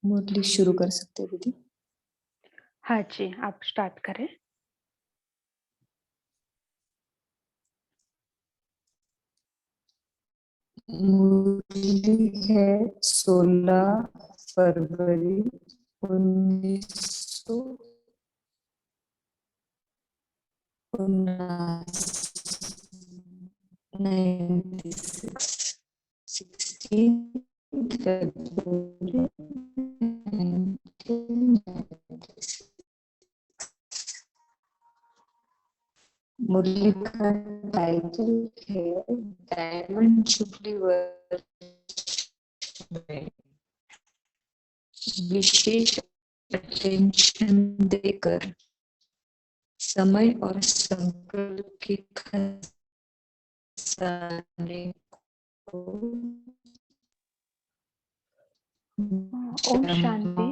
मुरली शुरू कर सकते हैं दीदी। हाँ जी, आप स्टार्ट करें। मुरली है 16 फरवरी 1996, 16 फरवरी 1996। मुरली का टाइटल है डायमंड जुबली वर्ष में विशेष अटेंशन देकर समय और संकल्प के खजाने को ओम शांति।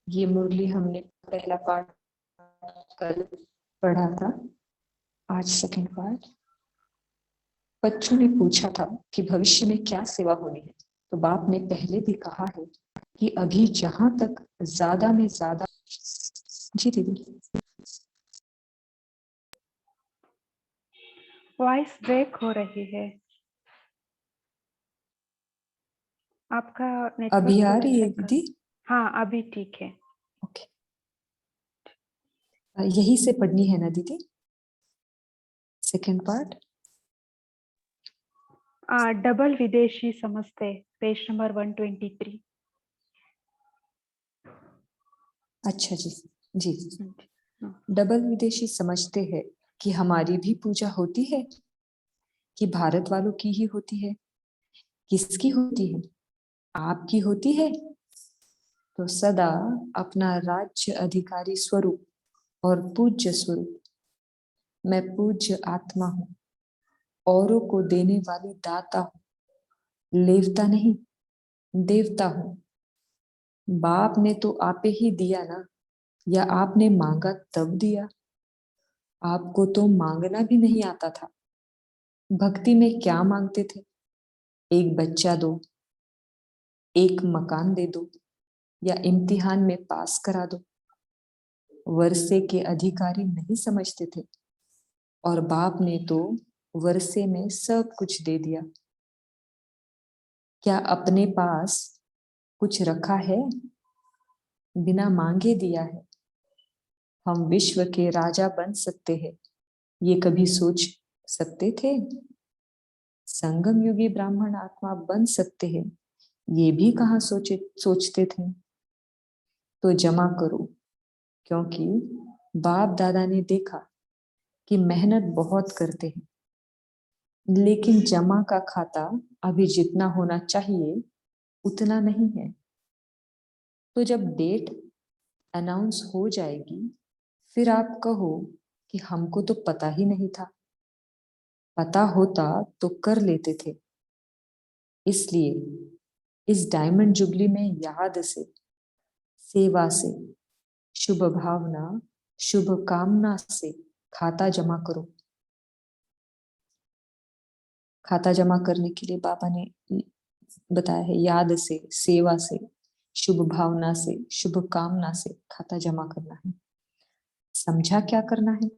ये मुरली हमने पहला पार्ट कल पढ़ा था, आज सेकंड पार्ट। बच्चों ने पूछा था कि भविष्य में क्या सेवा होनी है, तो बाप ने पहले भी कहा है कि अभी जहां तक ज्यादा में ज्यादा। जी दीदी। वॉइस ब्रेक हो रही है, आपका नेटवर्क अभी आ थोड़ा रही है सा दीदी? हाँ, अभी ठीक है। ओके, यही से पढ़नी है ना दीदी सेकंड पार्ट? डबल विदेशी समझते, पेज नंबर 123। अच्छा जी जी। हाँ। डबल विदेशी समझते हैं कि हमारी भी पूजा होती है, कि भारत वालों की ही होती है। किसकी होती है? आपकी होती है। तो सदा अपना राज्य अधिकारी स्वरूप और पूज्य स्वरूप, मैं पूज्य आत्मा हूँ, औरों को देने वाली दाता हूँ, लेवता नहीं देवता हूँ। बाप ने तो आपे ही दिया ना, या आपने मांगा तब दिया? आपको तो मांगना भी नहीं आता था। भक्ति में क्या मांगते थे? एक बच्चा दो, एक मकान दे दो, या इम्तिहान में पास करा दो। वर्षे के अधिकारी नहीं समझते थे, और बाप ने तो वर्षे में सब कुछ दे दिया। क्या अपने पास कुछ रखा है? बिना मांगे दिया है। हम विश्व के राजा बन सकते हैं, ये कभी सोच सकते थे? संगम युगी ब्राह्मण आत्मा बन सकते हैं, ये भी कहाँ सोचते थे? तो जमा करो, क्योंकि बाप दादा ने देखा कि मेहनत बहुत करते हैं, लेकिन जमा का खाता अभी जितना होना चाहिए उतना नहीं है। तो जब डेट अनाउंस हो जाएगी, फिर आप कहो कि हमको तो पता ही नहीं था। पता होता तो कर लेते थे। इसलिए इस डायमंड जुबली में याद से, सेवा से, शुभ भावना, शुभ कामना से खाता जमा करो। खाता जमा करने के लिए बाबा ने बताया है, याद से, सेवा से, शुभ भावना से, शुभ कामना से खाता जमा करना है। समझा क्या करना है?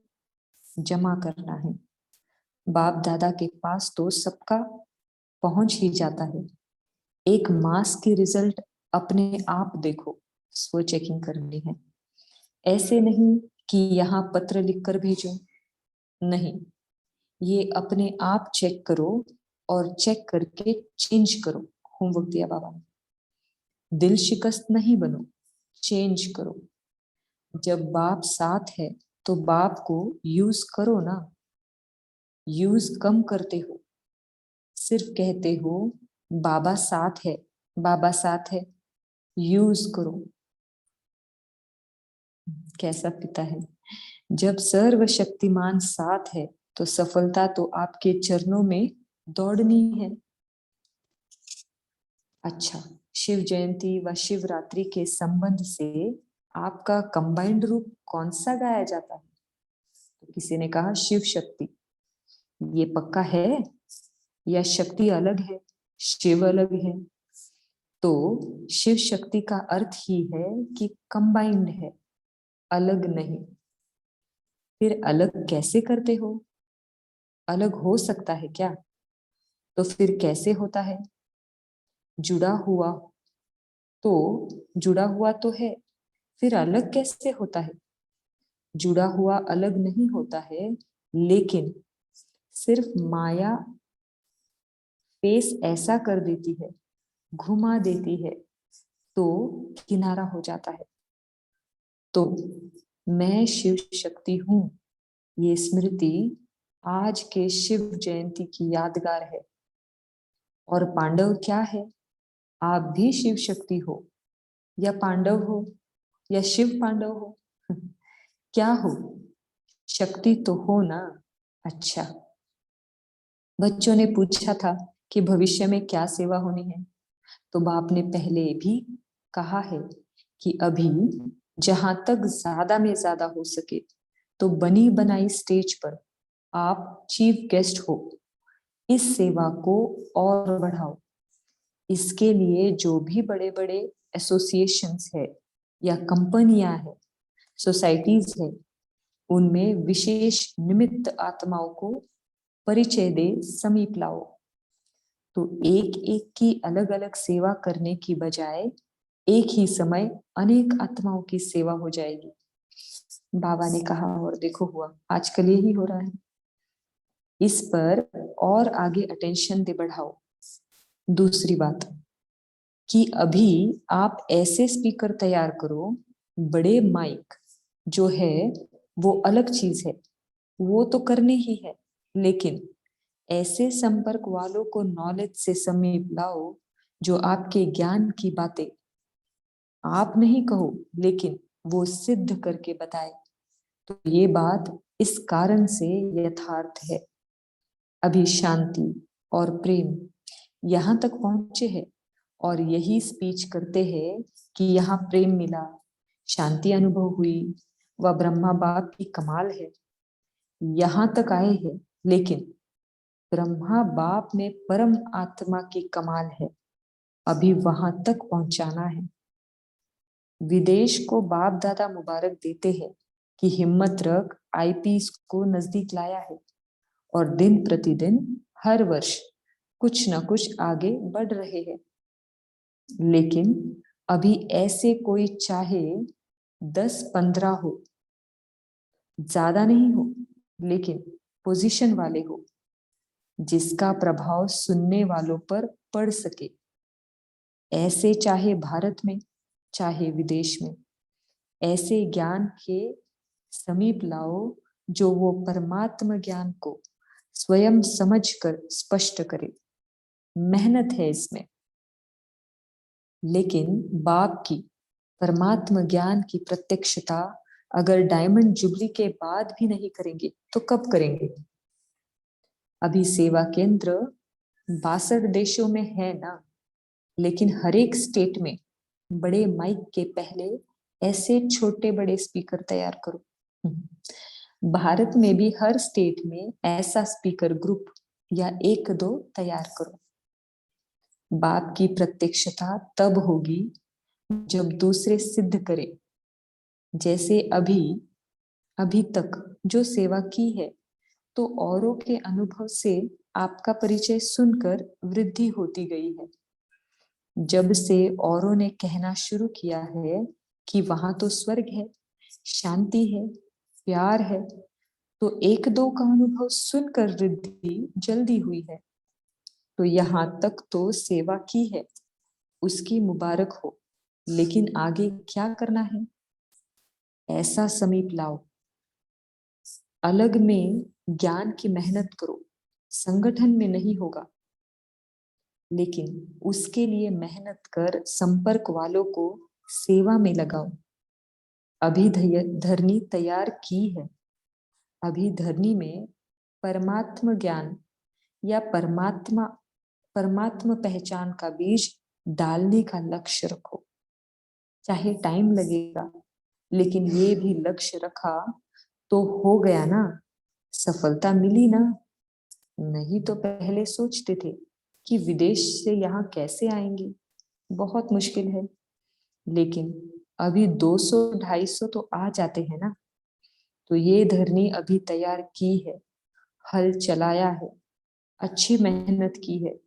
जमा करना है। बाप दादा के पास तो सबका पहुंच ही जाता है। एक मास की रिजल्ट अपने आप देखो, स्व चेकिंग करनी है। ऐसे नहीं कि यहाँ पत्र लिखकर भेजो, नहीं, ये अपने आप चेक करो और चेक करके चेंज करो। होमवर्क दिया बाबा ने, दिल शिकस्त नहीं बनो, चेंज करो। जब बाप साथ है तो बाप को यूज करो ना। यूज कम करते हो, सिर्फ कहते हो बाबा साथ है, बाबा साथ है। यूज करो। कैसा पिता है? जब सर्वशक्तिमान साथ है तो सफलता तो आपके चरणों में दौड़नी है। अच्छा, शिव जयंती व शिवरात्रि के संबंध से आपका कंबाइंड रूप कौन सा गाया जाता है? तो किसी ने कहा शिव शक्ति। ये पक्का है या शक्ति अलग है? शिव अलग है। तो शिव शक्ति का अर्थ ही है कि कंबाइंड है, अलग नहीं। फिर अलग कैसे करते हो? अलग हो सकता है क्या? तो फिर कैसे होता है? जुड़ा हुआ। तो जुड़ा हुआ तो है, फिर अलग कैसे होता है? जुड़ा हुआ अलग नहीं होता है, लेकिन सिर्फ माया फेस ऐसा कर देती है, घुमा देती है, तो किनारा हो जाता है। तो मैं शिव शक्ति हूं, ये स्मृति आज के शिव जयंती की यादगार है। और पांडव क्या है? आप भी शिव शक्ति हो, या पांडव हो, या शिव पांडव हो। क्या हो? शक्ति तो हो ना। अच्छा, बच्चों ने पूछा था कि भविष्य में क्या सेवा होनी है। तो बाप ने पहले भी कहा है कि अभी जहां तक ज्यादा में ज्यादा हो सके तो बनी बनाई स्टेज पर आप चीफ गेस्ट हो, इस सेवा को और बढ़ाओ। इसके लिए जो भी बड़े बड़े एसोसिएशंस है या कंपनियां है, सोसाइटीज है, उनमें विशेष निमित्त आत्माओं को परिचय दे, समीप लाओ। तो एक एक की अलग अलग सेवा करने की बजाय एक ही समय अनेक आत्माओं की सेवा हो जाएगी। बाबा ने कहा और देखो हुआ, आजकल यही हो रहा है। इस पर और आगे अटेंशन दे बढ़ाओ। दूसरी बात कि अभी आप ऐसे स्पीकर तैयार करो, बड़े माइक जो है वो अलग चीज है, वो तो करने ही है, लेकिन ऐसे संपर्क वालों को नॉलेज से समीप लाओ जो आपके ज्ञान की बातें आप नहीं कहो, लेकिन वो सिद्ध करके बताए। तो ये बात इस कारण से यथार्थ है। अभी शांति और प्रेम यहाँ तक पहुंचे हैं और यही स्पीच करते हैं कि यहाँ प्रेम मिला, शांति अनुभव हुई, वह ब्रह्मा बाप की कमाल है। यहाँ तक आए हैं, लेकिन ब्रह्मा बाप में परम आत्मा की कमाल है, अभी वहां तक पहुंचाना है। विदेश को बाप दादा मुबारक देते हैं कि हिम्मत रख, आईपीएस को नजदीक लाया है और दिन प्रतिदिन हर वर्ष कुछ न कुछ आगे बढ़ रहे हैं। लेकिन अभी ऐसे कोई चाहे 10-15 हो, ज्यादा नहीं हो, लेकिन पोजीशन वाले हो, जिसका प्रभाव सुनने वालों पर पड़ सके। ऐसे चाहे भारत में चाहे विदेश में, ऐसे ज्ञान के समीप लाओ जो वो परमात्मा ज्ञान को स्वयं समझकर स्पष्ट करे। मेहनत है इसमें, लेकिन बाप की परमात्मा ज्ञान की प्रत्यक्षता अगर डायमंड जुबली के बाद भी नहीं करेंगे तो कब करेंगे? अभी सेवा केंद्र 62 देशों में है ना, लेकिन हर एक स्टेट में बड़े माइक के पहले ऐसे छोटे बड़े स्पीकर तैयार करो। भारत में भी हर स्टेट में ऐसा स्पीकर ग्रुप या एक दो तैयार करो। बाप की प्रत्यक्षता तब होगी जब दूसरे सिद्ध करे। जैसे अभी तक जो सेवा की है, तो औरों के अनुभव से आपका परिचय सुनकर वृद्धि होती गई है। जब से औरों ने कहना शुरू किया है कि वहां तो स्वर्ग है, शांति है, प्यार है, तो एक दो का अनुभव सुनकर वृद्धि जल्दी हुई है। तो यहाँ तक तो सेवा की है, उसकी मुबारक हो। लेकिन आगे क्या करना है? ऐसा समीप लाओ, अलग में ज्ञान की मेहनत करो। संगठन में नहीं होगा, लेकिन उसके लिए मेहनत कर संपर्क वालों को सेवा में लगाओ। अभी धरनी तैयार की है, अभी धरनी में परमात्म ज्ञान या परमात्म पहचान का बीज डालने का लक्ष्य रखो। चाहे टाइम लगेगा, लेकिन ये भी लक्ष्य रखा तो हो गया ना, सफलता मिली ना। नहीं तो पहले सोचते थे कि विदेश से यहाँ कैसे आएंगे, बहुत मुश्किल है। लेकिन अभी 200-250 तो आ जाते हैं ना। तो ये धरनी अभी तैयार की है, हल चलाया है, अच्छी मेहनत की है।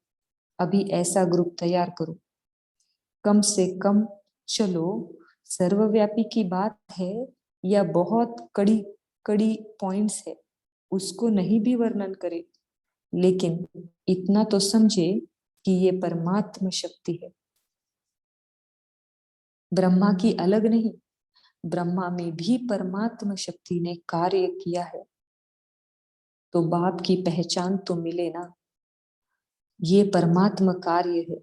अभी ऐसा ग्रुप तैयार करो, कम से कम। चलो, सर्वव्यापी की बात है या बहुत कड़ी कड़ी पॉइंट्स है, उसको नहीं भी वर्णन करे, लेकिन इतना तो समझे कि ये परमात्म शक्ति है, ब्रह्मा की अलग नहीं। ब्रह्मा में भी परमात्म शक्ति ने कार्य किया है, तो बाप की पहचान तो मिले ना। ये परमात्म कार्य है,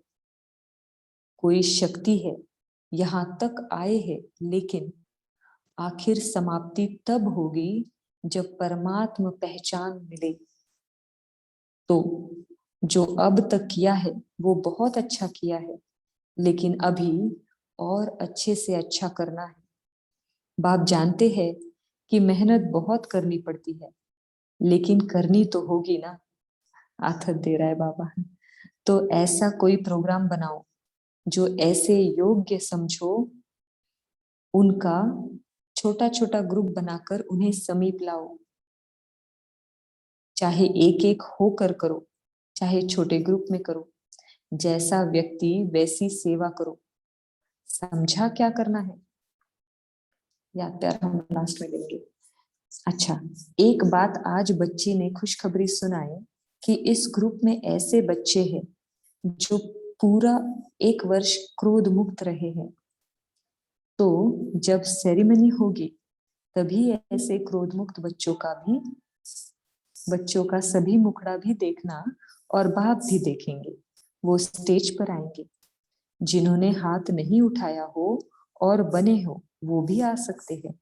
कोई शक्ति है, यहां तक आए हैं, लेकिन आखिर समाप्ति तब होगी जब परमात्म पहचान मिले। तो जो अब तक किया है वो बहुत अच्छा किया है, लेकिन अभी और अच्छे से अच्छा करना है। बाप जानते हैं कि मेहनत बहुत करनी पड़ती है, लेकिन करनी तो होगी ना। आथत दे रहा है बाबा। तो ऐसा कोई प्रोग्राम बनाओ जो ऐसे योग्य समझो, उनका छोटा छोटा ग्रुप बनाकर उन्हें समीप लाओ। चाहे एक एक होकर करो, चाहे छोटे ग्रुप में करो, जैसा व्यक्ति वैसी सेवा करो। समझा क्या करना है? याद प्यार हम लास्ट में लेंगे। अच्छा, एक बात आज बच्ची ने खुशखबरी सुनाई कि इस ग्रुप में ऐसे बच्चे हैं जो पूरा 1 वर्ष क्रोध मुक्त रहे हैं। तो जब सेरेमनी होगी तभी ऐसे क्रोध मुक्त बच्चों का सभी मुखड़ा भी देखना, और बाप भी देखेंगे। वो स्टेज पर आएंगे। जिन्होंने हाथ नहीं उठाया हो और बने हो वो भी आ सकते हैं,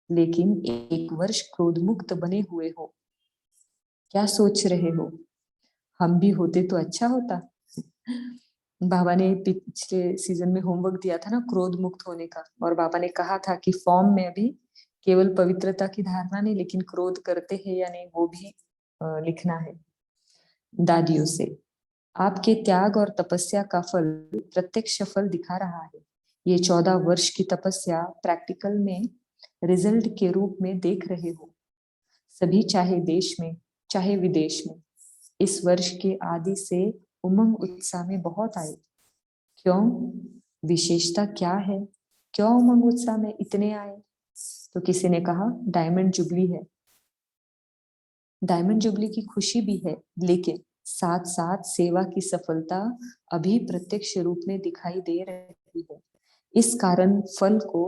लेकिन 1 वर्ष क्रोध मुक्त बने हुए हो। क्या सोच रहे हो? हम भी होते तो अच्छा होता। बाबा ने पिछले सीजन में होमवर्क दिया था ना क्रोध मुक्त होने का, और बाबा ने कहा था कि फॉर्म में अभी केवल पवित्रता की धारणा नहीं, लेकिन क्रोध करते हैं या नहीं वो भी लिखना है। दादियों से आपके त्याग और तपस्या का फल प्रत्यक्ष फल दिखा रहा है। ये 14 वर्ष की तपस्या प्रैक्टिकल में रिजल्ट के रूप में देख रहे हो सभी, चाहे देश में चाहे विदेश में। इस वर्ष के आदि से उमंग उत्साह में बहुत आए। क्यों? विशेषता क्या है? क्यों उमंग उत्साह में इतने आए? तो किसी ने कहा डायमंड जुबली है। डायमंड जुबली की खुशी भी है, लेकिन साथ साथ सेवा की सफलता अभी प्रत्यक्ष रूप में दिखाई दे रही है। इस कारण फल को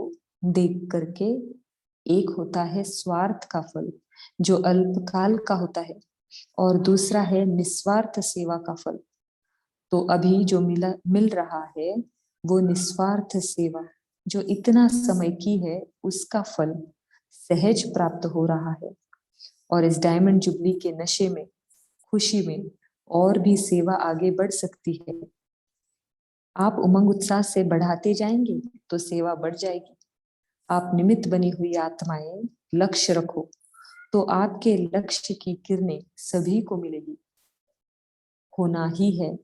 देख करके एक होता है स्वार्थ का फल जो अल्पकाल का होता है, और दूसरा है निस्वार्थ सेवा का फल। तो अभी जो मिल रहा है वो निस्वार्थ सेवा जो इतना समय की है उसका फल सहज प्राप्त हो रहा है। और इस डायमंड जुबली के नशे में, खुशी में और भी सेवा आगे बढ़ सकती है। आप उमंग उत्साह से बढ़ाते जाएंगे तो सेवा बढ़ जाएगी। आप निमित्त बनी हुई आत्माएं लक्ष्य रखो तो आपके लक्ष्य की किरणें सभी को मिलेगी। होना ही है,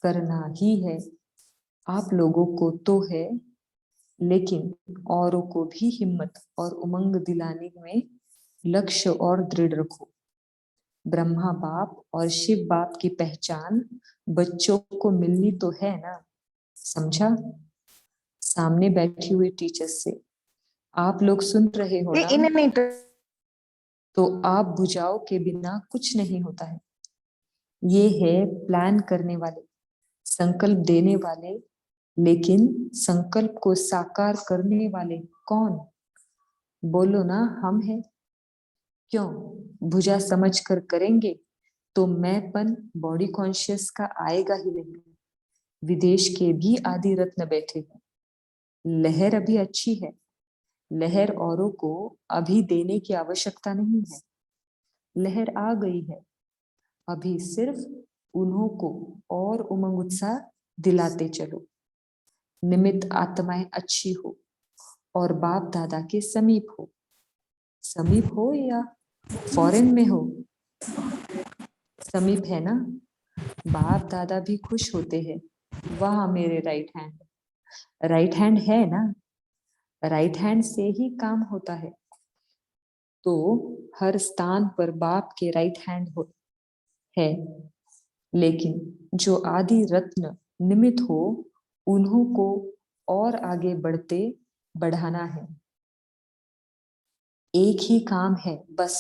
करना ही है। आप लोगों को तो है, लेकिन औरों को भी हिम्मत और उमंग दिलाने में लक्ष्य और दृढ़ रखो। ब्रह्मा बाप और शिव बाप की पहचान बच्चों को मिलनी तो है ना। समझा? सामने बैठी हुई टीचर्स से आप लोग सुन रहे हो ना, नहीं तो आप बुझाओ के बिना कुछ नहीं होता है। ये है प्लान करने वाले, संकल्प देने वाले, लेकिन संकल्प को साकार करने वाले कौन? बोलो ना, हम हैं। क्यों? भुजा समझ कर करेंगे तो मैंपन बॉडी कॉन्शियस का आएगा ही नहीं। विदेश के भी आदि रत्न बैठे हैं। लहर अभी अच्छी है, लहर औरों को अभी देने की आवश्यकता नहीं है। लहर आ गई है, अभी सिर्फ उन्हों को और उमंग उत्साह दिलाते चलो। निमित्त आत्माएं अच्छी हो और बाप दादा के समीप हो। समीप हो या फॉरेन में हो, समीप है ना। बाप दादा भी खुश होते हैं। वाह मेरे राइट हैंड है ना, राइट हैंड से ही काम होता है। तो हर स्थान पर बाप के राइट हैंड है, लेकिन जो आदि रत्न निमित्त हो उन्हों को और आगे बढ़ाना है। एक ही काम है बस।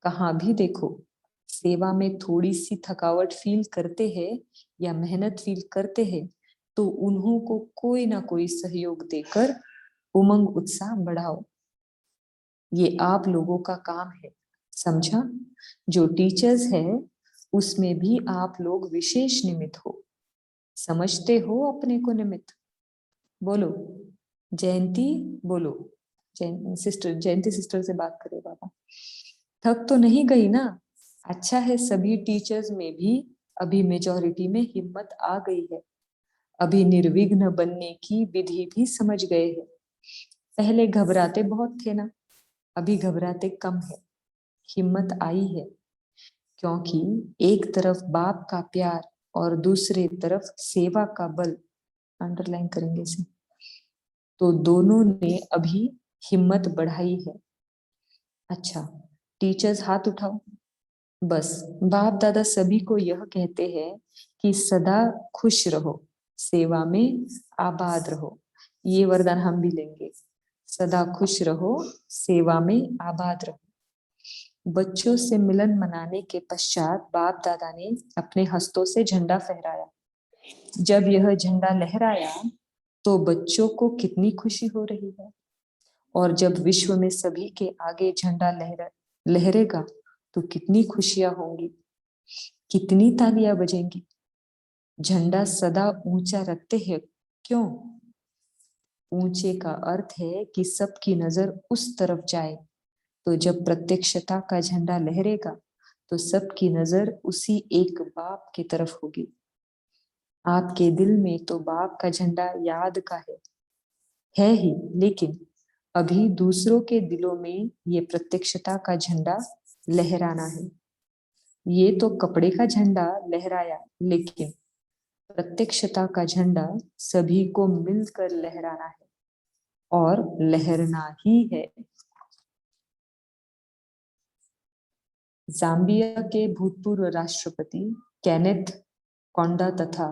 कहाँ भी देखो, सेवा में थोड़ी सी थकावट फील करते हैं या मेहनत फील करते हैं तो उन्हों को कोई ना कोई सहयोग देकर उमंग उत्साह बढ़ाओ। ये आप लोगों का काम है, समझा? जो टीचर्स है उसमें भी आप लोग विशेष निमित्त हो। समझते हो अपने को निमित्त? बोलो जयंती, बोलो। जयंती सिस्टर से बात करो बाबा। थक तो नहीं गई ना? अच्छा है, सभी टीचर्स में भी अभी मेजॉरिटी में हिम्मत आ गई है। अभी निर्विघ्न बनने की विधि भी समझ गए हैं। पहले घबराते बहुत थे ना, अभी घबराते कम है। हिम्मत आई है क्योंकि एक तरफ बाप का प्यार और दूसरी तरफ सेवा का बल, अंडरलाइन करेंगे इसे, तो दोनों ने अभी हिम्मत बढ़ाई है। अच्छा, टीचर्स हाथ उठाओ। बस बाप दादा सभी को यह कहते हैं कि सदा खुश रहो, सेवा में आबाद रहो। ये वरदान हम भी लेंगे। सदा खुश रहो, सेवा में आबाद रहो। बच्चों से मिलन मनाने के पश्चात बाप दादा ने अपने हस्तों से झंडा फहराया। जब यह झंडा लहराया तो बच्चों को कितनी खुशी हो रही है। और जब विश्व में सभी के आगे झंडा लहरेगा तो कितनी खुशियां होंगी, कितनी तालियां बजेंगी। झंडा सदा ऊंचा रखते हैं, क्यों? ऊंचे का अर्थ है कि सबकी नजर उस तरफ जाए। तो जब प्रत्यक्षता का झंडा लहरेगा तो सबकी नजर उसी एक बाप की तरफ होगी। आपके दिल में तो बाप का झंडा याद का है ही, लेकिन अभी दूसरों के दिलों में ये प्रत्यक्षता का झंडा लहराना है। ये तो कपड़े का झंडा लहराया, लेकिन प्रत्यक्षता का झंडा सभी को मिलकर लहराना है और लहरना ही है। जाम्बिया के भूतपूर्व राष्ट्रपति केनेथ कोंडा तथा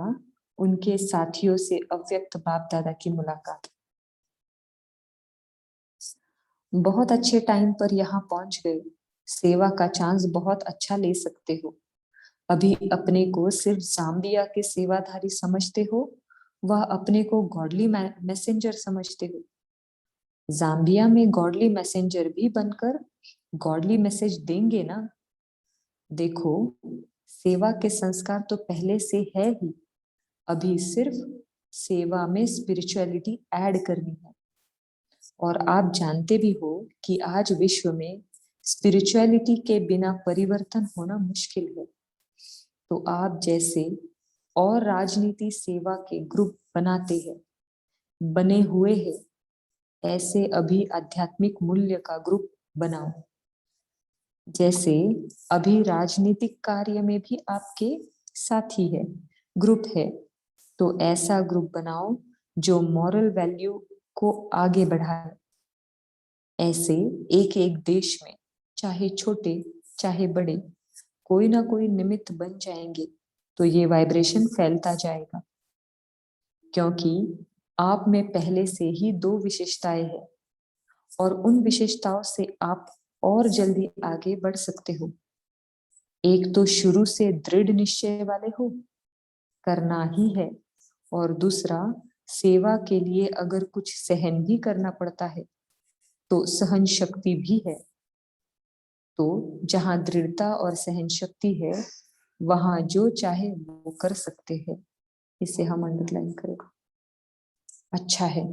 उनके साथियों से अव्यक्त बाप दादा की मुलाकात। बहुत अच्छे टाइम पर यहाँ पहुंच गए। सेवा का चांस बहुत अच्छा ले सकते हो। अभी अपने को सिर्फ जाम्बिया के सेवाधारी समझते हो, वह अपने को गॉडली मैसेंजर समझते हो। जाम्बिया में गॉडली मैसेंजर भी बनकर गॉडली मैसेज देंगे ना। देखो, सेवा के संस्कार तो पहले से है ही, अभी सिर्फ सेवा में स्पिरिचुअलिटी ऐड करनी है। और आप जानते भी हो कि आज विश्व में स्पिरिचुअलिटी के बिना परिवर्तन होना मुश्किल है। तो आप जैसे और राजनीति सेवा के ग्रुप बने हुए हैं, ऐसे अभी आध्यात्मिक मूल्य का ग्रुप बनाओ। जैसे अभी राजनीतिक कार्य में भी आपके साथी है, ग्रुप है, तो ऐसा ग्रुप बनाओ जो मॉरल वैल्यू को आगे बढ़ाए। ऐसे एक एक देश में, चाहे छोटे चाहे बड़े, कोई ना कोई निमित्त बन जाएंगे तो ये वाइब्रेशन फैलता जाएगा। क्योंकि आप में पहले से ही दो विशेषताएं हैं और उन विशेषताओं से आप और जल्दी आगे बढ़ सकते हो। एक तो शुरू से दृढ़ निश्चय वाले हो, करना ही है, और दूसरा सेवा के लिए अगर कुछ सहन भी करना पड़ता है तो सहन शक्ति भी है। तो जहां दृढ़ता और सहन शक्ति है वहां जो चाहे वो कर सकते हैं। इसे हम अंडरलाइन करेंगे। अच्छा है,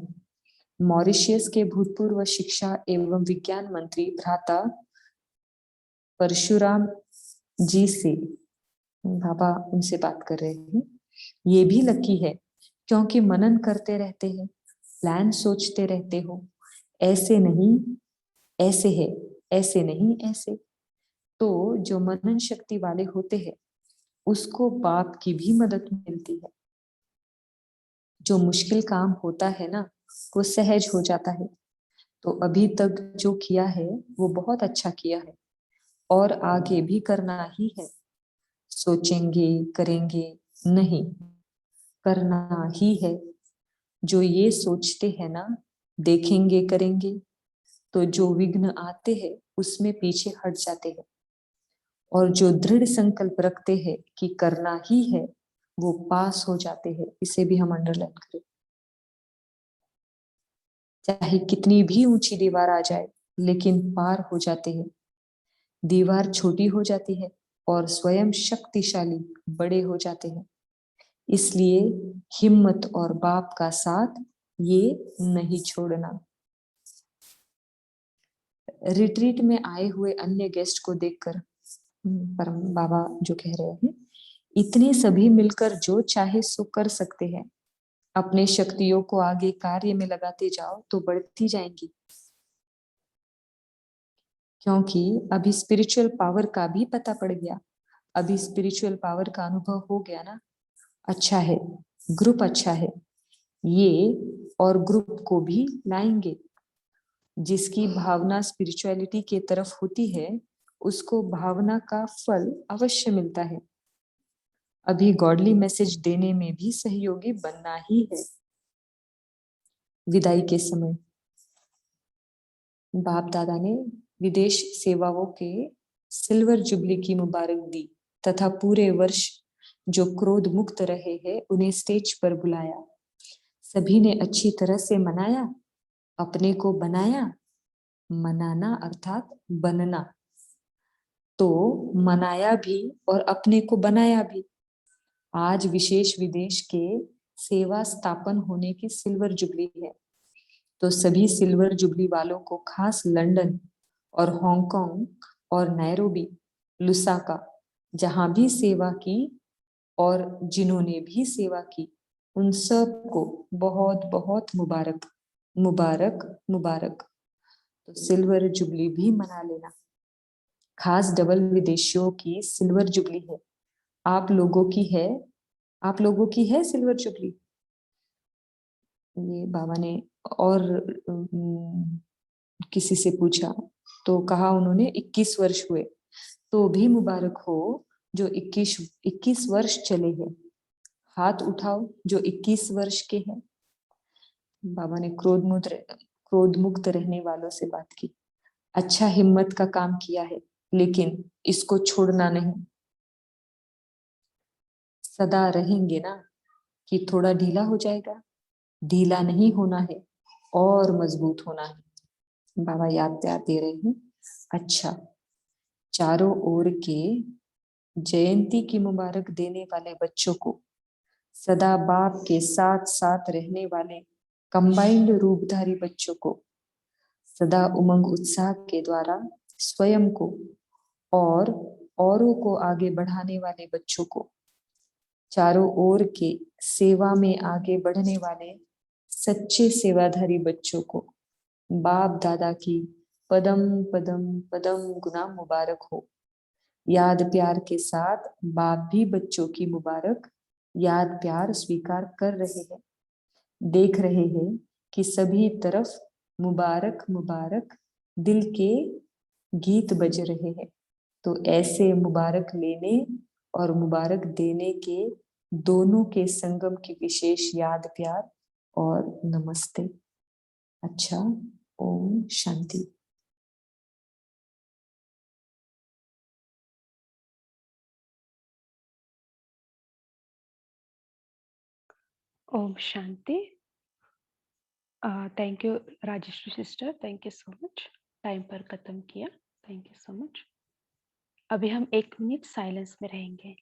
मॉरिशियस के भूतपूर्व शिक्षा एवं विज्ञान मंत्री भ्राता परशुराम जी से बाबा उनसे बात कर रहे हैं। ये भी लकी है क्योंकि मनन करते रहते हैं, प्लान सोचते रहते हो। ऐसे नहीं, ऐसे है, ऐसे नहीं, ऐसे। तो जो मनन शक्ति वाले होते हैं उसको बाप की भी मदद मिलती है। जो मुश्किल काम होता है ना, वो सहज हो जाता है। तो अभी तक जो किया है वो बहुत अच्छा किया है, और आगे भी करना ही है। सोचेंगे करेंगे नहीं, करना ही है। जो ये सोचते हैं ना, देखेंगे करेंगे, तो जो विघ्न आते हैं उसमें पीछे हट जाते हैं। और जो दृढ़ संकल्प रखते हैं कि करना ही है, वो पास हो जाते हैं। इसे भी हम अंडरलाइन करें। चाहे कितनी भी ऊंची दीवार आ जाए, लेकिन पार हो जाते हैं। दीवार छोटी हो जाती है और स्वयं शक्तिशाली बड़े हो जाते हैं। इसलिए हिम्मत और बाप का साथ ये नहीं छोड़ना। रिट्रीट में आए हुए अन्य गेस्ट को देखकर परम बाबा जो कह रहे हैं, इतने सभी मिलकर जो चाहे सो कर सकते हैं। अपने शक्तियों को आगे कार्य में लगाते जाओ तो बढ़ती जाएंगी। क्योंकि अभी स्पिरिचुअल पावर का भी पता पड़ गया, अभी स्पिरिचुअल पावर का अनुभव हो गया ना। अच्छा है, ग्रुप अच्छा है ये, और ग्रुप को भी लाएंगे। जिसकी भावना स्पिरिचुअलिटी के तरफ होती है, उसको भावना का फल अवश्य मिलता है। अभी गॉडली मैसेज देने में भी सहयोगी बनना ही है। विदाई के समय बाप दादा ने विदेश सेवाओं के सिल्वर जुबली की मुबारक दी, तथा पूरे वर्ष जो क्रोध मुक्त रहे हैं उन्हें स्टेज पर बुलाया। सभी ने अच्छी तरह से मनाया, अपने को बनाया। मनाना अर्थात बनना, तो मनाया भी और अपने को बनाया भी। आज विशेष विदेश के सेवा स्थापन होने की सिल्वर जुबली है। तो सभी सिल्वर जुबली वालों को खास लंदन और हांगकांग और नैरोबी, लुसाका, जहां भी सेवा की और जिन्होंने भी सेवा की, उन सब को बहुत बहुत मुबारक, मुबारक, मुबारक। तो सिल्वर जुबली भी मना लेना। खास डबल विदेशियों की सिल्वर जुबली है। आप लोगों की है, आप लोगों की है सिल्वर जुबली। ये बाबा ने और किसी से पूछा तो कहा उन्होंने 21 वर्ष हुए। तो भी मुबारक हो जो 21 वर्ष चले हैं। हाथ उठाओ जो 21 वर्ष के हैं। बाबा ने क्रोध मुक्त रहने वालों से बात की। अच्छा हिम्मत का काम किया है, लेकिन इसको छोड़ना नहीं। सदा रहेंगे ना कि थोड़ा ढीला हो जाएगा? ढीला नहीं होना है, और मजबूत होना है। बाबा याद प्यार दे रहे हैं। अच्छा, चारों ओर के जयंती की मुबारक देने वाले बच्चों को, सदा बाप के साथ साथ रहने वाले कंबाइंड रूपधारी बच्चों को, सदा उमंग उत्साह के द्वारा स्वयं को और औरों को आगे बढ़ाने वाले बच्चों को, चारों ओर के सेवा में आगे बढ़ने वाले सच्चे सेवाधारी बच्चों को बाप दादा की पदम पदम पदम गुना मुबारक हो। याद प्यार के साथ बाप भी बच्चों की मुबारक याद प्यार स्वीकार कर रहे हैं। देख रहे हैं कि सभी तरफ मुबारक मुबारक दिल के गीत बज रहे हैं। तो ऐसे मुबारक लेने और मुबारक देने के दोनों के संगम की विशेष याद प्यार और नमस्ते। अच्छा, ओम शांति। ओम शांति। Thank you Rajeshwari sister, thank you so much. Time पर खत्म किया, थैंक यू सो मच। अभी हम 1 मिनट साइलेंस में रहेंगे।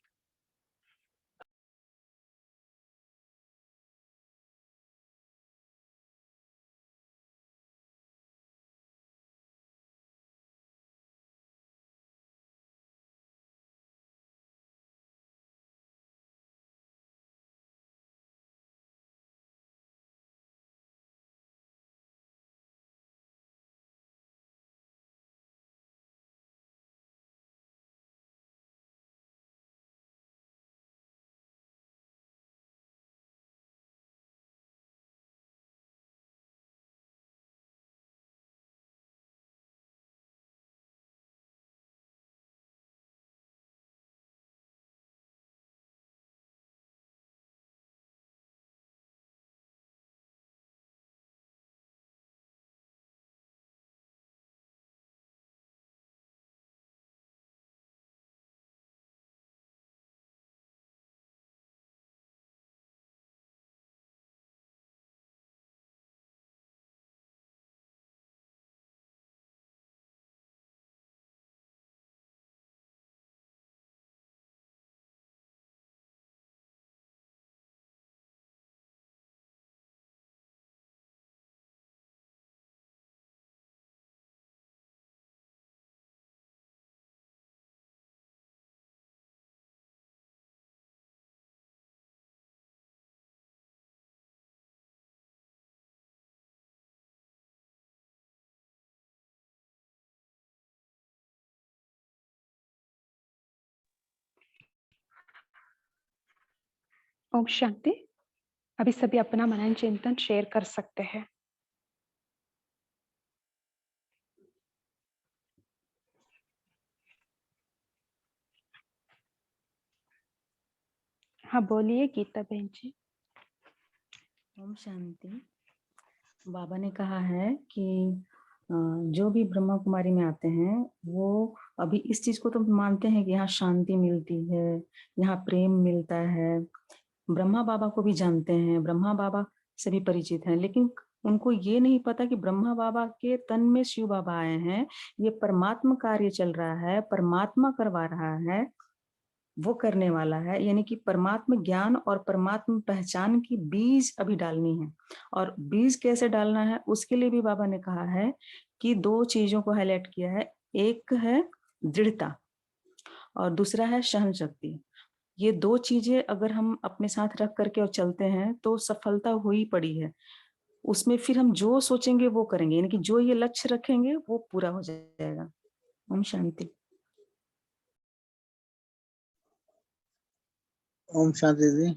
ओम शांति। अभी सभी अपना मनन चिंतन शेयर कर सकते हैं। हाँ बोलिए गीता बहन जी। ओम शांति। बाबा ने कहा है कि जो भी ब्रह्मा कुमारी में आते हैं वो अभी इस चीज को तो मानते हैं कि यहाँ शांति मिलती है, यहाँ प्रेम मिलता है। ब्रह्मा बाबा को भी जानते हैं, ब्रह्मा बाबा से भी परिचित हैं, लेकिन उनको ये नहीं पता कि ब्रह्मा बाबा के तन में शिव बाबा आए हैं। ये परमात्मा कार्य चल रहा है, परमात्मा करवा रहा है, वो करने वाला है। यानी कि परमात्मा ज्ञान और परमात्मा पहचान की बीज अभी डालनी है। और बीज कैसे डालना है उसके लिए भी बाबा ने कहा है कि 2 चीजों को हाईलाइट किया है। एक है दृढ़ता और दूसरा है सहन शक्ति। ये 2 चीजें अगर हम अपने साथ रख करके और चलते हैं तो सफलता हो ही पड़ी है। उसमें फिर हम जो सोचेंगे वो करेंगे, यानी कि जो ये लक्ष्य रखेंगे वो पूरा हो जाएगा। ओम शांति। ओम शांति दी।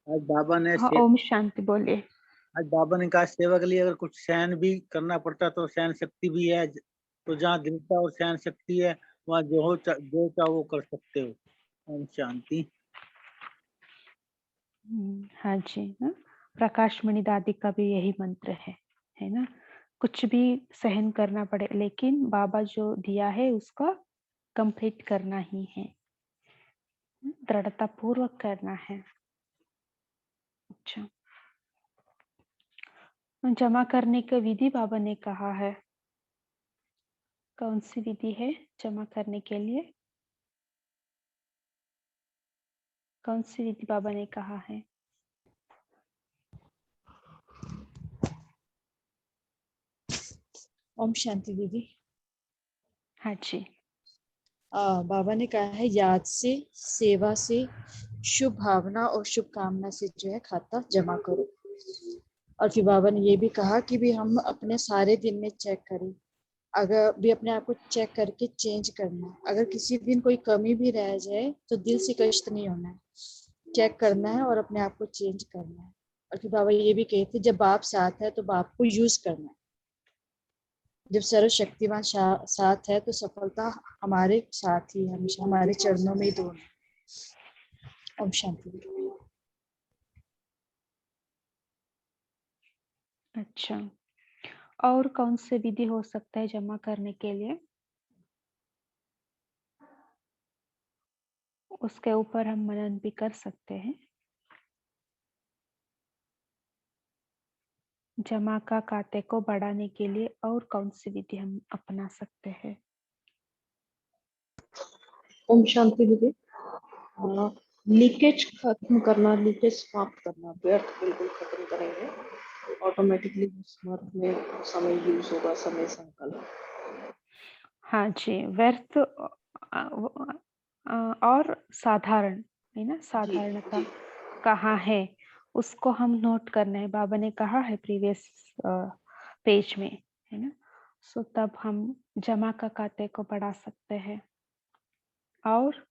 आज बाबा ने हाँ ओम शांति बोलिए। आज बाबा ने कहा सेवा के लिए अगर कुछ सहन भी करना पड़ता तो सहन शक्ति भी है। तो जहाँ दृढ़ता और सहन शक्ति है वहाँ जो चाहो वो कर सकते हो। ओम शांति। हाँ जी ना, प्रकाश मणि दादी का भी यही मंत्र है ना। कुछ भी सहन करना पड़े लेकिन बाबा जो दिया है उसका कंप्लीट करना ही है, दृढ़ता पूर्वक करना है। अच्छा, जमा करने का विधि बाबा ने कहा है। कौन सी विधि है जमा करने के लिए? कौन सी विधि बाबा ने कहा है? ओम शांति दीदी। हाँ जी। बाबा ने कहा है याद से, सेवा से, शुभ भावना और शुभकामना से जो है खाता जमा करो। और फिर बाबा ने ये भी कहा कि भी हम अपने सारे दिन में चेक करें, अगर भी अपने आप को चेक करके चेंज करना है। अगर किसी दिन कोई कमी भी रह जाए तो दिल से कष्ट नहीं होना है, चेक करना है और अपने आप को चेंज करना है। और फिर बाबा ये भी कहते जब बाप साथ है तो बाप को यूज करना है। जब सर्वशक्तिमान साथ है तो सफलता हमारे साथ ही, हमेशा हमारे चरणों में ही दो। ओम शांति। अच्छा, और कौन से विधि हो सकता है जमा करने के लिए? उसके ऊपर हम मनन भी कर सकते हैं। जमा का खाते को बढ़ाने के लिए और कौन सी विधि हम अपना सकते हैं? ओम शांति दीदी। लीकेज खत्म करना, लीकेज समाप्त करना, व्यर्थ बिल्कुल खत्म करेंगे, ऑटोमेटिकली स्मृति में समय यूज होगा, समय संकल्प। हाँ जी, व्यर्थ और साधारण है ना, साधारणता कहाँ है उसको हम नोट करना है। बाबा ने कहा है प्रीवियस पेज में, है ना। सो तब हम जमा का खाते को बढ़ा सकते हैं। और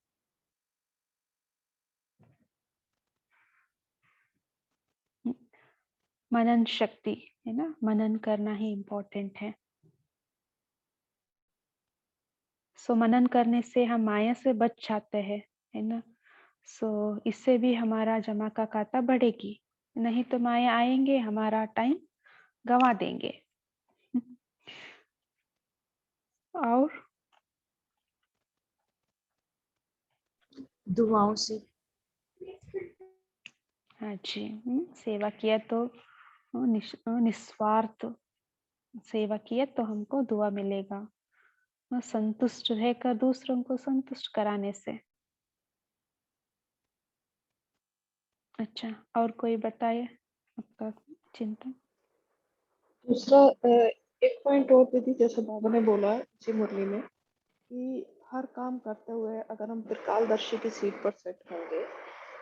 मनन शक्ति है ना, मनन करना ही इम्पोर्टेंट है। सो मनन करने से हम माया से बच जाते हैं, है ना। सो इससे भी हमारा जमा का खाता बढ़ेगी, नहीं तो माया आएंगे हमारा टाइम गवा देंगे। और दुआओं से। हाँ जी, सेवा किया तो निस्वार्थ सेवा किया तो हमको दुआ मिलेगा, संतुष्ट रहकर दूसरों को संतुष्ट कराने से। अच्छा, और कोई बताए आपका चिंतन? दूसरा एक पॉइंट और दीदी, जैसे बाबा ने बोला इसी मुरली में कि हर काम करते हुए अगर हम त्रिकालदर्शी की सीट पर सेट होंगे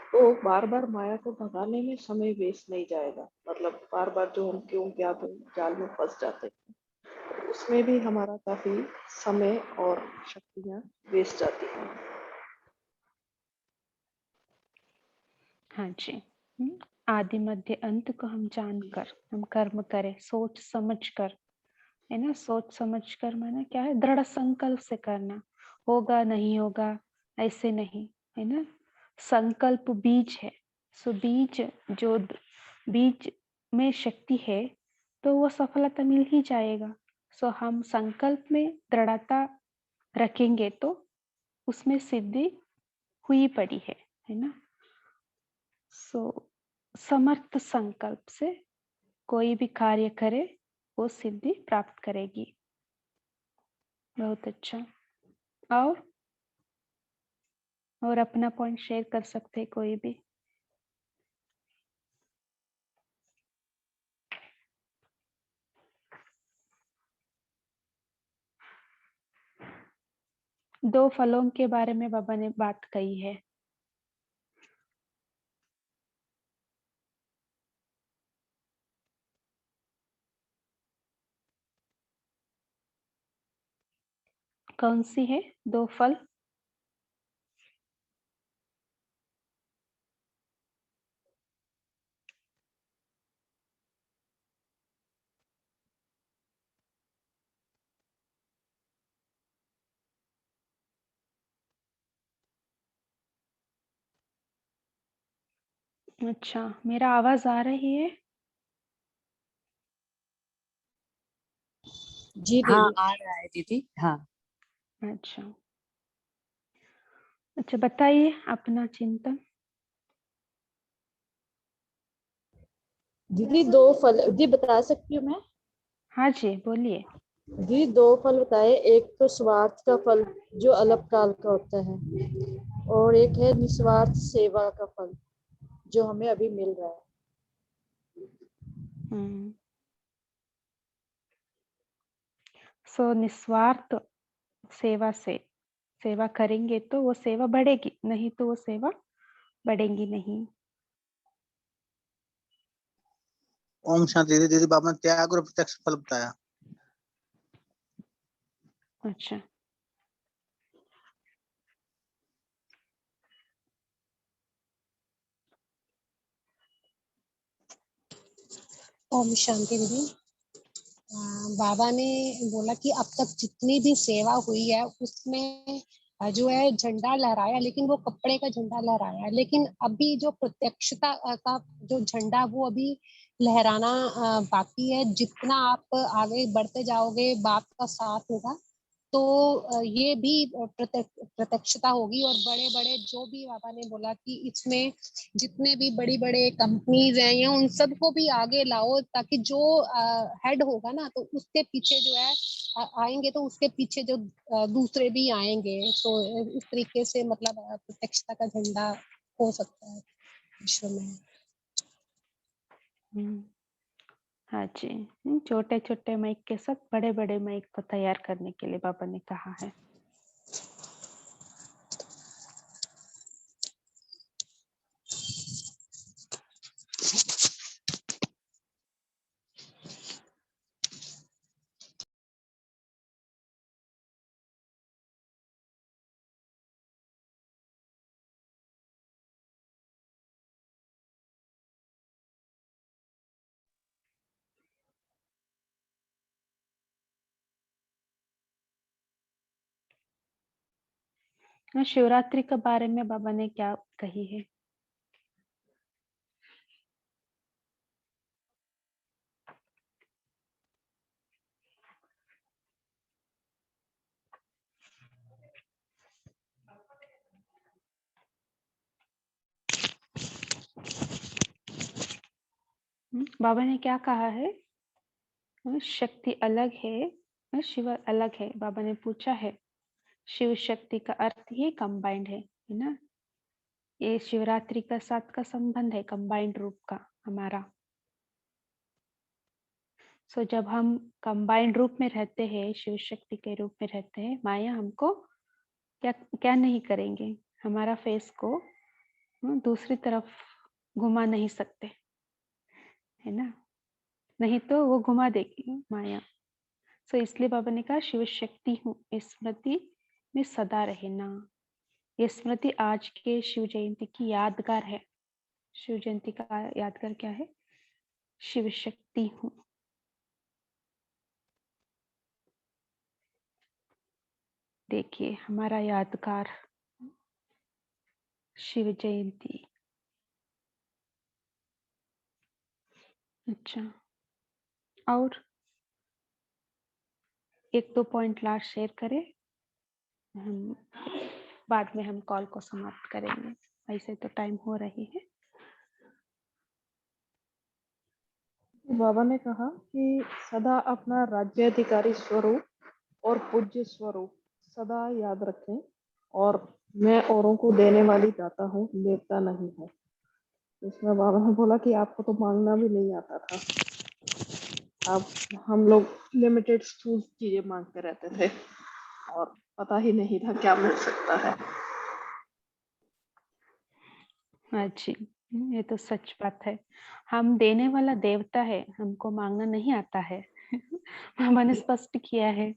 तो बार बार माया को भगाने में समय वेस्ट नहीं जाएगा। मतलब बार बार जो हम क्यों क्या तो जाल में फंस जाते हैं, तो उसमें भी हमारा काफी समय और शक्तियाँ वेस्ट जाती हैं। हाँ जी। आदि मध्य अंत को हम जानकर हम कर्म करें, सोच समझ कर, है ना। सोच समझ कर माना क्या है, दृढ़ संकल्प से करना, होगा नहीं होगा ऐसे नहीं, है ना। संकल्प बीज है। सो बीज जो बीज में शक्ति है तो वो सफलता मिल ही जाएगा। सो हम संकल्प में दृढ़ता रखेंगे तो उसमें सिद्धि हुई पड़ी है ना। सो समर्थ संकल्प से कोई भी कार्य करे वो सिद्धि प्राप्त करेगी। बहुत अच्छा। और अपना पॉइंट शेयर कर सकते हैं कोई भी। दो फलों के बारे में बाबा ने बात कही है। कौन सी है दो फल? अच्छा, मेरा आवाज आ रही है? जी हाँ दीदी। आ रहा है दीदी। हाँ अच्छा अच्छा, बताइए अपना चिंतन। दीदी दो फल जी बता सकती हूँ मैं। हाँ जी बोलिए। जी दो फल बताए, एक तो स्वार्थ का फल जो अलग काल का होता है, और एक है निस्वार्थ सेवा का फल जो हमें अभी मिल रहा है। सो निस्वार्थ सेवा से सेवा करेंगे तो वो सेवा बढ़ेगी, नहीं तो वो सेवा बढ़ेगी नहीं। ओम शांति। दीदी बाबा ने त्याग और प्रत्यक्ष फल बताया। अच्छा, ओम शांति दीदी। बाबा ने बोला कि अब तक जितनी भी सेवा हुई है उसमें जो है झंडा लहराया, लेकिन वो कपड़े का झंडा लहराया, लेकिन अभी जो प्रत्यक्षता का जो झंडा वो अभी लहराना बाकी है। जितना आप आगे बढ़ते जाओगे, बाप का साथ होगा तो ये भी प्रत्यक्षता होगी। और बड़े बड़े जो भी बाबा ने बोला कि इसमें जितने भी बड़ी बड़े कंपनीज हैं या उन सबको भी आगे लाओ, ताकि जो हेड होगा ना तो उसके पीछे जो है आएंगे, तो उसके पीछे जो दूसरे भी आएंगे। तो इस तरीके से मतलब प्रत्यक्षता का झंडा हो सकता है विश्व में। हाँ जी। छोटे छोटे माइक के साथ बड़े बड़े माइक को तैयार करने के लिए बाबा ने कहा है। शिवरात्रि के बारे में बाबा ने क्या कही है? बाबा ने क्या कहा है? शक्ति अलग है, शिव अलग है। बाबा ने पूछा है, शिव शक्ति का अर्थ ही कंबाइंड है ना। ये शिवरात्रि का साथ का संबंध है कंबाइंड रूप का हमारा। सो जब हम कंबाइंड रूप में रहते हैं, शिव शक्ति के रूप में रहते हैं, माया हमको क्या क्या नहीं करेंगे, हमारा फेस को दूसरी तरफ घुमा नहीं सकते, है ना। नहीं तो वो घुमा देगी माया। सो इसलिए बाबा ने कहा शिव शक्ति हूँ, स्मृति में सदा रहना। ये स्मृति आज के शिव जयंती की यादगार है। शिव जयंती का यादगार क्या है? शिव शक्ति हूँ। देखिए हमारा यादगार शिव जयंती। अच्छा, और एक दो पॉइंट लास्ट शेयर करें, हम बाद में हम कॉल को समाप्त करेंगे, ऐसे तो टाइम हो रही है। बाबा ने कहा कि सदा अपना राज्याधिकारी स्वरूप और पूज्य स्वरूप सदा याद रखें, और मैं औरों को देने वाली दाता हूँ, देवता नहीं है। इसमें बाबा ने बोला कि आपको तो मांगना भी नहीं आता था, अब हम लोग लिमिटेड चीजें मांगते रहते थे और पता ही नहीं था क्या मिल सकता है। हाँ जी, ये तो सच बात है। हम देने वाला देवता है, हमको मांगना नहीं आता है। बाबा ने स्पष्ट किया है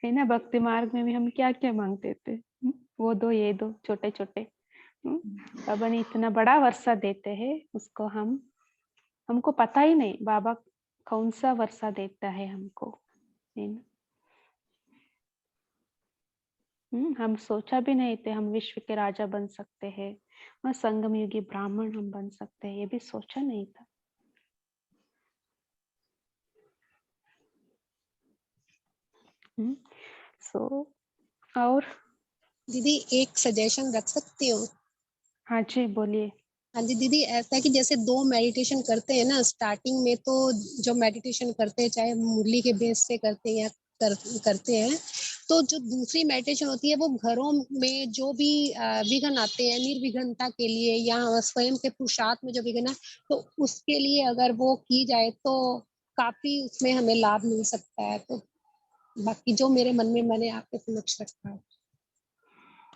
ना, भक्ति मार्ग में भी हम क्या क्या मांगते थे, वो दो ये दो छोटे छोटे। बाबा ने इतना बड़ा वर्षा देते हैं, उसको हमको पता ही नहीं बाबा कौन सा वर्षा देता है हमको, है ना। हम सोचा भी नहीं थे हम विश्व के राजा बन सकते हैं और संगम युगी ब्राह्मण हम बन सकते हैं, ये भी सोचा नहीं था। सो और दीदी एक सजेशन रख सकती हो? हाँ जी बोलिए। हाँ जी दीदी, ऐसा है कि जैसे दो मेडिटेशन करते हैं ना, स्टार्टिंग में तो जो मेडिटेशन करते हैं चाहे मुरली के बेस से करते हैं या करते हैं, तो जो दूसरी मेडिटेशन होती है वो घरों में जो भी विघ्न आते हैं निर्विघ्नता के लिए या स्वयं के पुरुषार्थ में जो विघ्न है, तो उसके लिए अगर वो की जाए तो काफी उसमें हमें लाभ मिल सकता है। तो बाकी जो मेरे मन में मैंने आपके समक्ष रखा है।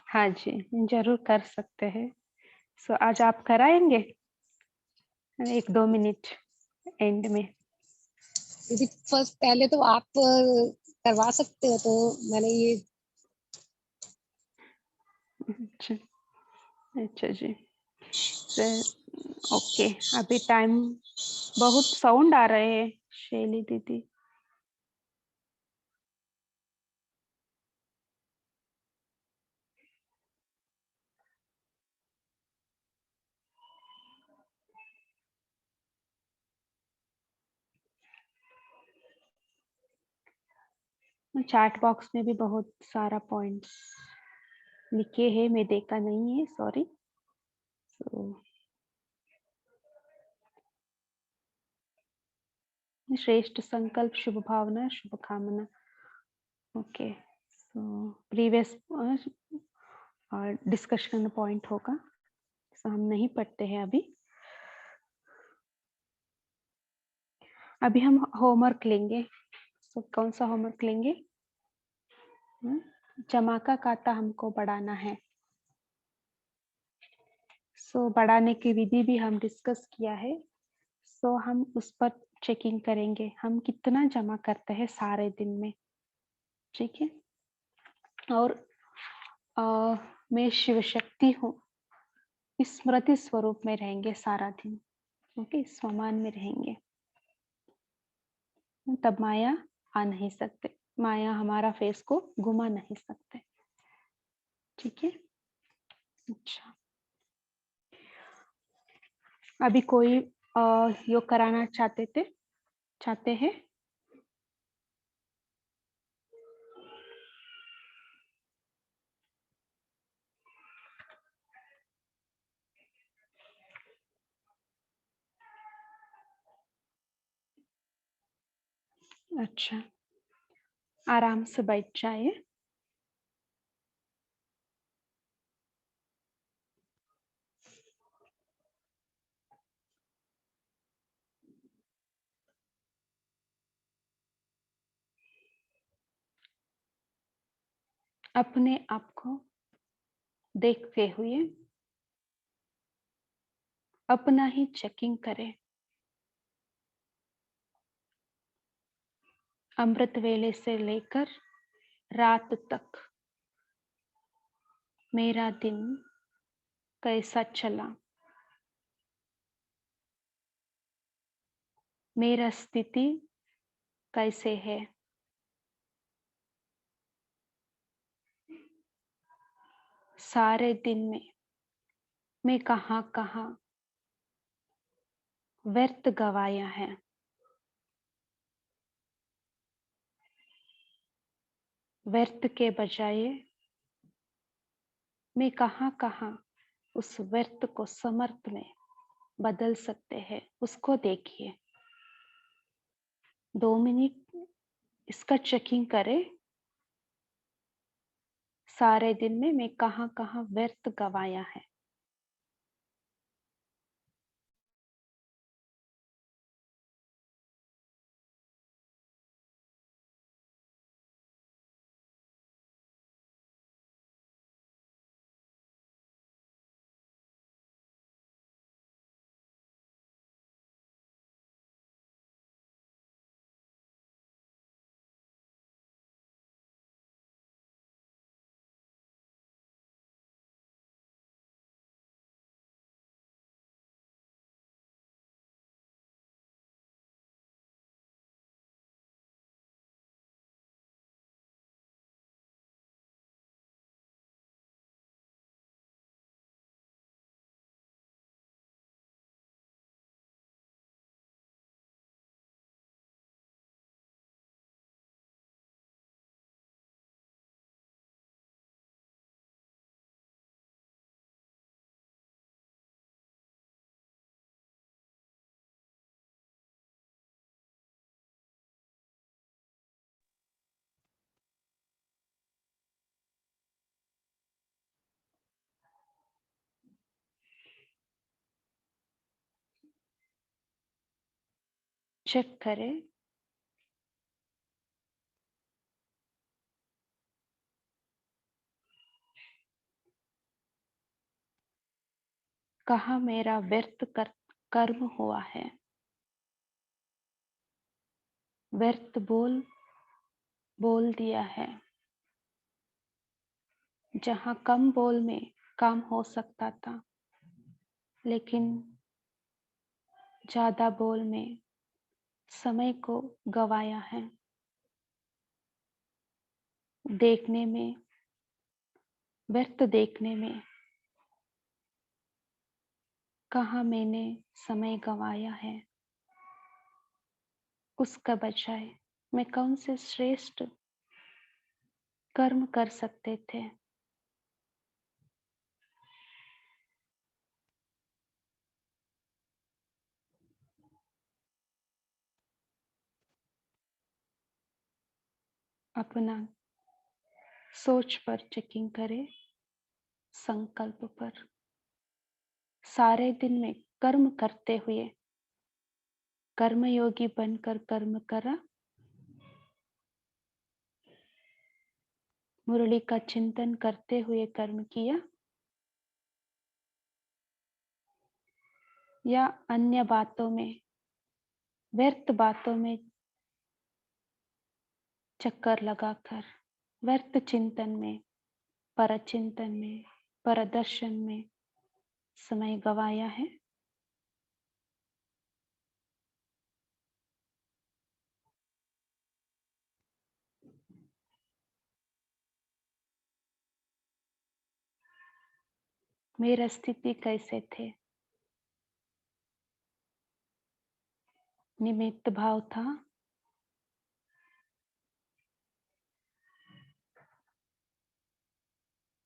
हाँ जी जरूर कर सकते हैं। सो आज आप कराएंगे 1-2 मिनट एंड में? दीदी फर्स्ट पहले तो आप करवा सकते हो, तो मैंने ये अच्छा अच्छा जी, ओके। अभी टाइम बहुत साउंड आ रहे हैं शैली दीदी। चैट बॉक्स में भी बहुत सारा पॉइंट्स लिखे हैं, मैं देखा नहीं है, सॉरी। श्रेष्ठ संकल्प, शुभ भावना, शुभ कामना। Okay, so previous discussion point होगा, सो हम नहीं पढ़ते हैं अभी। अभी हम होमवर्क लेंगे। सो कौन सा होमवर्क लेंगे? जमा का खाता हमको बढ़ाना है। सो बढ़ाने की विधि भी हम डिस्कस किया है। सो हम उस पर चेकिंग करेंगे हम कितना जमा करते हैं सारे दिन में, ठीक है। और मैं शिव शक्ति हूँ, स्मृति स्वरूप में रहेंगे सारा दिन, ओके, स्वमान में रहेंगे, तब माया आ नहीं सकते, माया हमारा फेस को घुमा नहीं सकते, ठीक है। अच्छा, अभी कोई योग कराना चाहते हैं? अच्छा, आराम से बैठ जाइए। अपने आप को देखते हुए अपना ही चेकिंग करें। अमृत वेले से लेकर रात तक मेरा दिन कैसा चला, मेरा स्थिति कैसे है? सारे दिन में मैं कहाँ कहाँ व्यर्थ गवाया है। व्यर्थ के बजाय मैं कहाँ कहाँ उस व्यर्थ को समर्थ में बदल सकते हैं, उसको देखिए। 2 मिनट इसका चेकिंग करें। सारे दिन में मैं कहाँ कहाँ व्यर्थ गवाया है। चेक करें। कहाँ मेरा व्यर्थ कर्म हुआ है। व्यर्थ बोल दिया है। जहाँ कम बोल में काम हो सकता था, लेकिन ज्यादा बोल में समय को गवाया है। देखने में, व्यर्थ देखने में कहाँ मैंने समय गवाया है। उसका बजाय मैं कौन से श्रेष्ठ कर्म कर सकते थे। अपना सोच पर चेकिंग करें, संकल्प पर। सारे दिन में कर्म करते हुए कर्मयोगी बनकर कर्म करा। मुरली का चिंतन करते हुए कर्म किया, या अन्य बातों में, व्यर्थ बातों में चक्कर लगाकर, व्यर्थ चिंतन में, परचिंतन में, परदर्शन में समय गवाया है। मेरा स्थिति कैसे थे। निमित्त भाव था,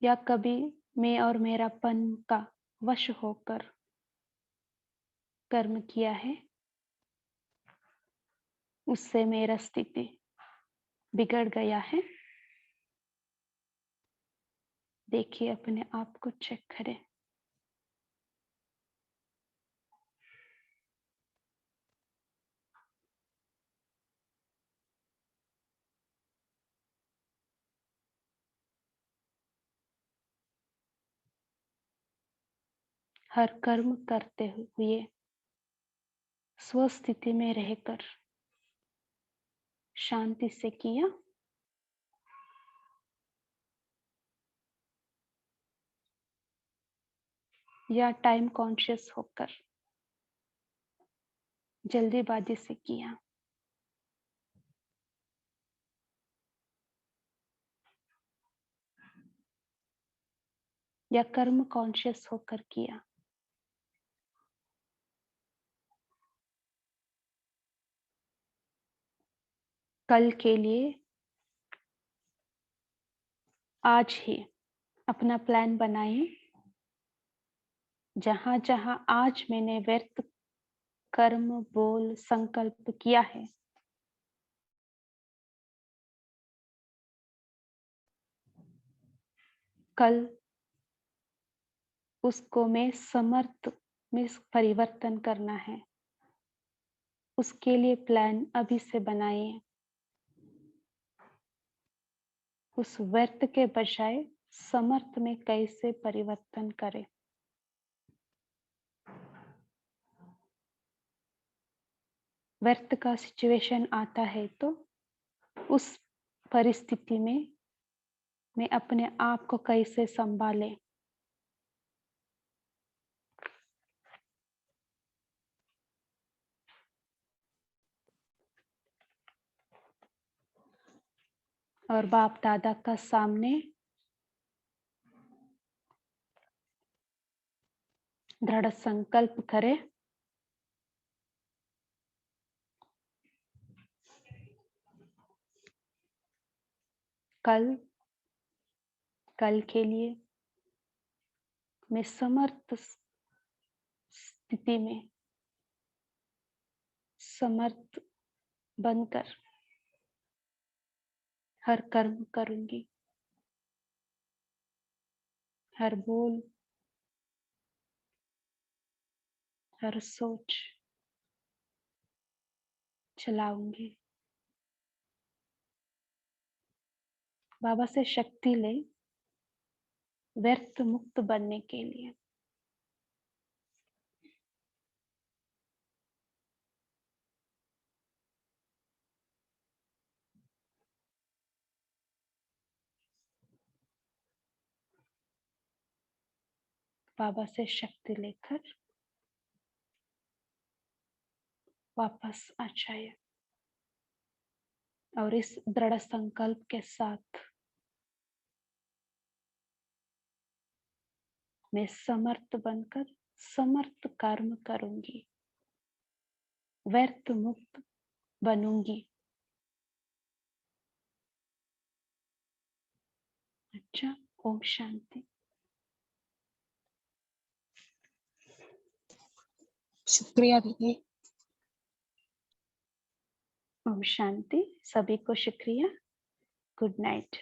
या कभी मैं और मेरापन का वश होकर कर्म किया है, उससे मेरा स्थिति बिगड़ गया है। देखिए, अपने आप को चेक करें। हर कर्म करते हुए स्वस्थिति में रहकर शांति से किया, या टाइम कॉन्शियस होकर जल्दीबाजी से किया, या कर्म कॉन्शियस होकर किया। कल के लिए आज ही अपना प्लान बनाएं। जहां जहां आज मैंने व्यर्थ कर्म, बोल, संकल्प किया है, कल उसको मैं समर्थ में परिवर्तन करना है। उसके लिए प्लान अभी से बनाइए। उस व्यर्थ के बजाय समर्थ में कैसे परिवर्तन करें। व्यर्थ का सिचुएशन आता है तो उस परिस्थिति में मैं अपने आप को कैसे संभाले। और बाप दादा का सामने दृढ़ संकल्प करें, कल के लिए मैं समर्थ स्थिति में समर्थ बनकर हर कर्म करूंगी, हर बोल, हर सोच चलाऊंगी। बाबा से शक्ति ले व्यर्थ मुक्त बनने के लिए। बाबा से शक्ति लेकर वापस आ जाए और इस दृढ़ संकल्प के साथ मैं समर्थ बनकर समर्थ कर्म करूंगी, व्यर्थ मुक्त बनूंगी। अच्छा, ओम शांति। शुक्रिया दीदी। ओम शांति। सभी को शुक्रिया। Good night.